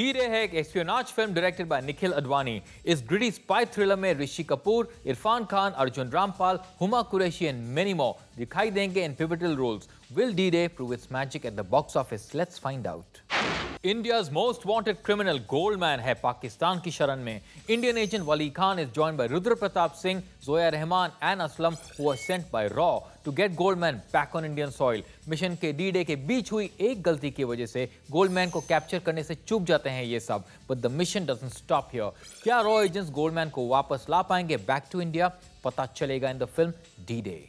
D-Day है एक espionage film directed by Nikhil Advani. इस ग्रिडी स्पाई थ्रिलर में Rishi Kapoor, Irrfan Khan, Arjun Rampal, Huma Qureshi and many more दिखाई देंगे in pivotal roles. Will D-Day prove its magic at the box office? Let's find out. India's most wanted criminal Goldman है पाकिस्तान की शरण में। Indian agent Wali Khan is joined by Rudra Pratap Singh, Zoya Rahman and Aslam who were sent by RAW to get Goldman back on Indian soil. Mission के D-Day के बीच हुई एक गलती की वजह से Goldman को कैप्चर करने से चूक जाते हैं ये सब। But the mission doesn't stop here. क्या RAW agents Goldman को वापस ला पाएंगे back to India? पता चलेगा in the film D-Day.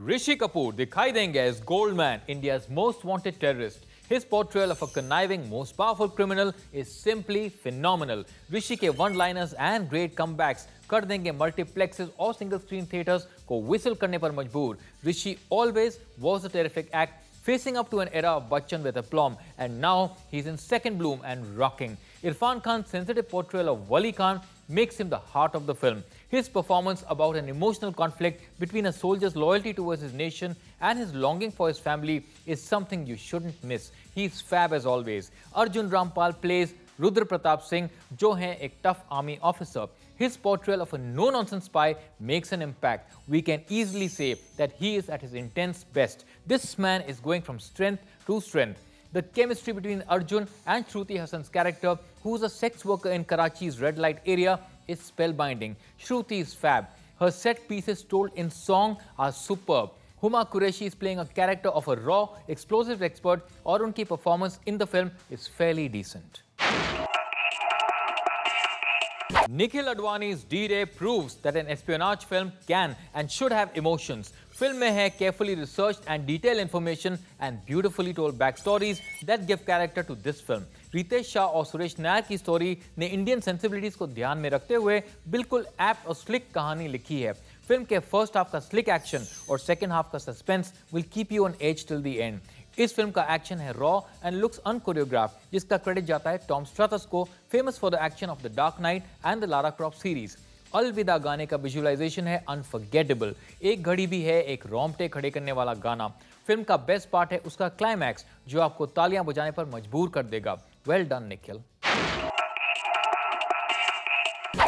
Rishi Kapoor दिखाई देंगे as Goldman, India's most wanted terrorist. His portrayal of a conniving, most powerful criminal is simply phenomenal. Rishi के one-liners and great comebacks कर देंगे multiplexes और single screen theaters को whistle करने पर मजबूर. Rishi always was a terrific act, facing up to an era of Bachchan with aplomb, and now he's in second bloom and rocking. Irfan Khan's sensitive portrayal of Wali Khan makes him the heart of the film. His performance about an emotional conflict between a soldier's loyalty towards his nation and his longing for his family is something you shouldn't miss. He's fab as always. Arjun Rampal plays Rudra Pratap Singh, जो है एक tough army officer. His portrayal of a no-nonsense spy makes an impact. We can easily say that he is at his intense best. This man is going from strength to strength. The chemistry between Arjun and Shruti Hassan's character, who is a sex worker in Karachi's red light area, is spellbinding. Shruti is fab. Her set pieces told in song are superb. Huma Qureshi is playing a character of a raw, explosive expert, और उनकी performance in the film is fairly decent. Nikhil Advani's D-Day proves that an espionage film can and should have emotions. Film में है carefully researched and detailed information and beautifully told backstories that give character to this film. Ritesh Shah और सुरेश नायर की story ने Indian sensibilities को ध्यान में रखते हुए बिल्कुल एप्ट और स्लिक कहानी लिखी है। फिल्म के फर्स्ट हाफ का स्लिक एक्शन और सेकंड हाफ का suspense will keep you on as till the end. इस फिल्म का एक्शन है रॉ एंड लुक्स अनकोरियोग्राफ्ड, जिसका क्रेडिट जाता है टॉम स्ट्रैथस को, famous for the action of the dark night and the Lara Croft series. अलविदा गाने का विजुअलाइजेशन है अनफॉरगेटेबल। एक घड़ी भी है एक रोंगटे खड़े करने वाला गाना। फिल्म का बेस्ट पार्ट है उसका क्लाइमैक्स, जो आपको तालियां बजाने पर मजबूर कर देगा। Well done Nikhil.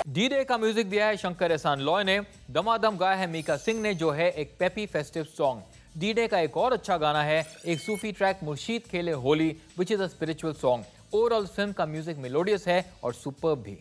डी-डे का म्यूजिक दिया है शंकर एहसान लॉय ने, दमादम गाया है मीका सिंह ने, जो है एक पेपी फेस्टिव सॉन्ग। डी-डे का एक और अच्छा गाना है एक सूफी ट्रैक मुर्शीद खेले Holi, which is a spiritual song. Overall film का म्यूजिक मेलोडियस है और सुपर्ब भी।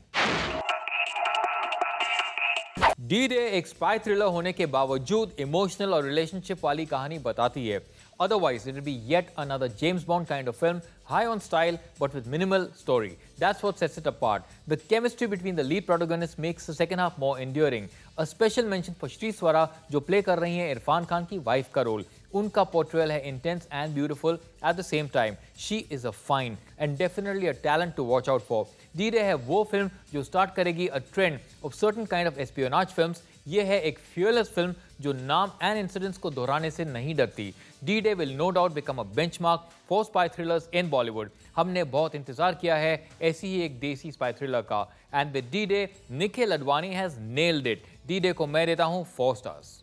डी-डे एक स्पाई थ्रिलर होने के बावजूद इमोशनल और रिलेशनशिप वाली कहानी बताती है। Otherwise, it will be yet another James Bond kind of film, high on style but with minimal story. That's what sets it apart. The chemistry between the lead protagonists makes the second half more enduring. A special mention for Shri Swara, जो play कर रही हैं इरफान खान की wife का role. उनका portrayal है intense and beautiful at the same time. She is a fine and definitely a talent to watch out for. D-Day है वो film जो start करेगी a trend of certain kind of espionage films. ये है एक fearless film जो नाम and incidents को दोहराने से नहीं डरती। D-Day will no doubt become a benchmark for spy thrillers in Bollywood. हमने बहुत इंतजार किया है ऐसी ही एक देसी स्पाई थ्रिलर का, and with D-Day Nikhil Advani has nailed it. D-Day को मैं देता हूं 4 स्टार्स।